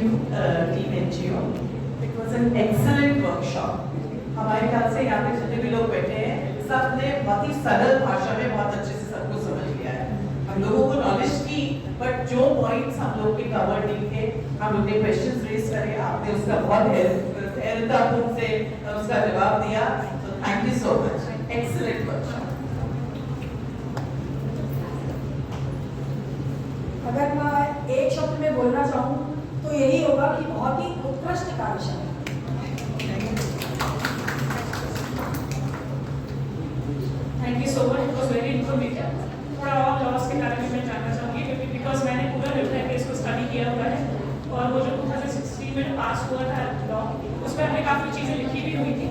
you, Team NGO. It was an excellent workshop. हमारे ख्याल से यहाँ पे जितने भी लोग बैठे हैं सबने बहुत ही सरल भाषा में बहुत अच्छे से सबको समझ लिया है। हम लोगों को नॉलेज थी, बट जो पॉइंट्स हम लोग के कवर नहीं थे, हम लोग ने क्वेश्चंस रेज करे, आपने उसका बहुत धैर्यतापूर्ण से उसका जवाब दिया। तो thank you so much, excellent workshop. अगर मैं एक शब्द में बोलना चाहूँ तो यही होगा कि बहुत ही उत्कृष्ट कार्यशाला। Thank you so much, it was very informative. थोड़ा और लॉस के बारे में मैं जानना चाहूँगी क्योंकि बिकॉज मैंने पूरा रिटर्न केस को स्टडी किया हुआ है और वो जो 2016 में पास हुआ था लॉ, उसमें हमने काफ़ी चीज़ें लिखी भी हुई थी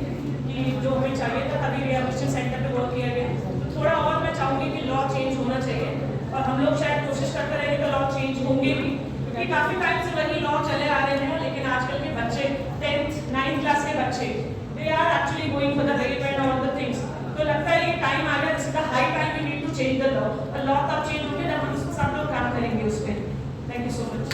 कि जो हमें चाहिए था, तभी रिहैबिलिटेशन सेंटर पे वर्क किया गया। तो थोड़ा और मैं चाहूँगी कि लॉ चेंज होना चाहिए और हम लोग शायद कोशिश करते रहेंगे तो लॉ चेंज होंगे भी, क्योंकि काफ़ी टाइम से वही लॉ चले आ रहे हैं। लेकिन आजकल के बच्चे 10th 9th क्लास के बच्चे they are actually going for the rape and all the things. तो लगता है ये टाइम आ गया, this is the high time we need to change the law. और लॉ तब चेंज होंगे जब हम उसके साथ लोग काम करेंगे उस पर। Thank you so much.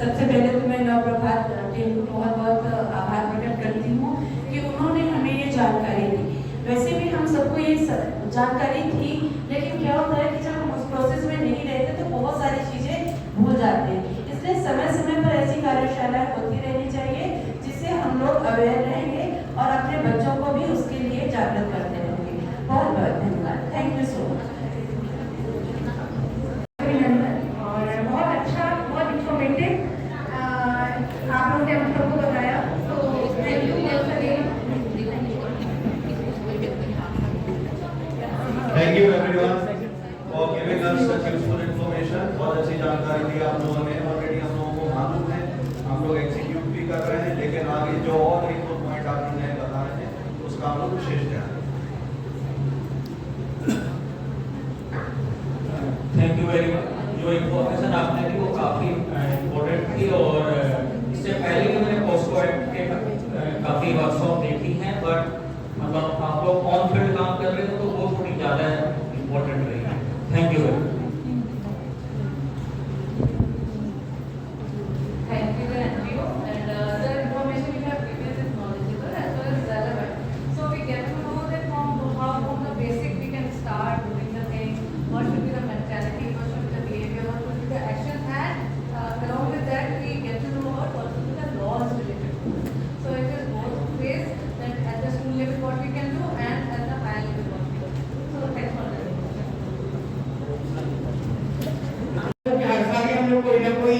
सबसे पहले तो मैं नवप्रभात टीम को बहुत बहुत आभार प्रकट करती हूँ कि उन्होंने हमें ये जानकारी दी। वैसे भी हम सबको ये जानकारी थी, लेकिन क्या होता है कि जब हम उस प्रोसेस में नहीं रहते तो बहुत सारी चीज़ें भूल जाते हैं। इसलिए समय समय पर ऐसी कार्यशालाएं होती रहनी चाहिए जिससे हम लोग अवेयर रहेंगे और अपने बच्चों को भी उसके लिए जागृत करते रहेंगे। बहुत बहुत धन्यवाद, थैंक यू सो मच। और बहुत अच्छा, बहुत इन्फॉर्मेटिव आप लोगों ने हम सबको बताया, तो thank you. Thank you everyone for giving us such useful information। बहुत अच्छी जानकारी दी आप लोगों ने। ऑलरेडी हम लोगों को मालूम है, हम लोग एग्जीक्यूट भी कर रहे हैं, लेकिन आगे जो और एक दो पॉइंट आप लोगों ने बता रहे हैं उसका हम लोग विशेष ध्यान दें। Thank you very much. जो इन्फॉर्मेशन आपने दी वो काफ़ी इम्पोर्टेंट थी और इससे पहले भी मैंने पोस्को एक्ट के काफ़ी वर्कशॉप देखी हैं, बट मतलब आप लोग ऑन फील्ड काम कर रहे हो तो वो थोड़ी ज़्यादा इम्पोर्टेंट रही है। Thank you very much. Thank you, NGO, and the information you have given is knowledgeable as well as relevant. So we get to know that from the basic we can start doing the thing. What should be the mentality? What should be the behavior? What should be the action? And along with that, we get to know about what should be the laws related to it. So it is both ways that at the school level what we can do and at the higher level what we can do. So thanks for that. हर साल हम लोग कोई ना कोई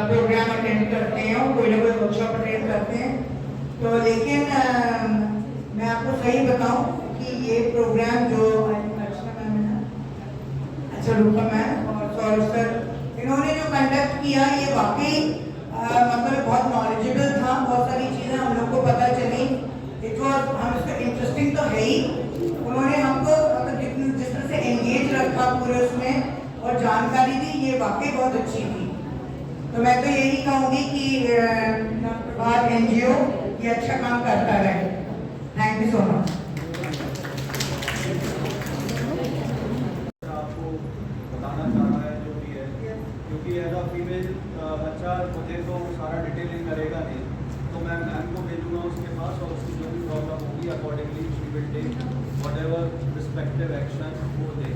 programme attend करते हैं और कोई ना कोई वर्कशॉप अटेंड करते हैं। तो लेकिन मैं आपको सही बताऊं कि ये प्रोग्राम जो अर्चना मैम है ना, अच्छा रूपा मैम और सौरभ सर, इन्होंने जो कंडक्ट किया ये वाकई मतलब बहुत नॉलेजेबल था। बहुत सारी चीज़ें हम लोग को पता चली। इट वॉज, हम इसका इंटरेस्टिंग तो है ही, उन्होंने हमको मतलब जिस तरह से एंगेज रखा पूरे उसमें और जानकारी दी, ये वाकई बहुत अच्छी थी। तो मैं तो यही कहूँगी कि नवप्रभात NGO ये अच्छा काम करता रहे। Thank you so much. आपको बताना चाह रहा है जो भी है, क्योंकि एज अ फीमेल बच्चा मुझे तो सारा डिटेलिंग करेगा नहीं, तो मैं मैम को भेजूँगा उसके पास और उसकी जो भी प्रॉब्लम होगी accordingly she will take whatever respective action वो दे।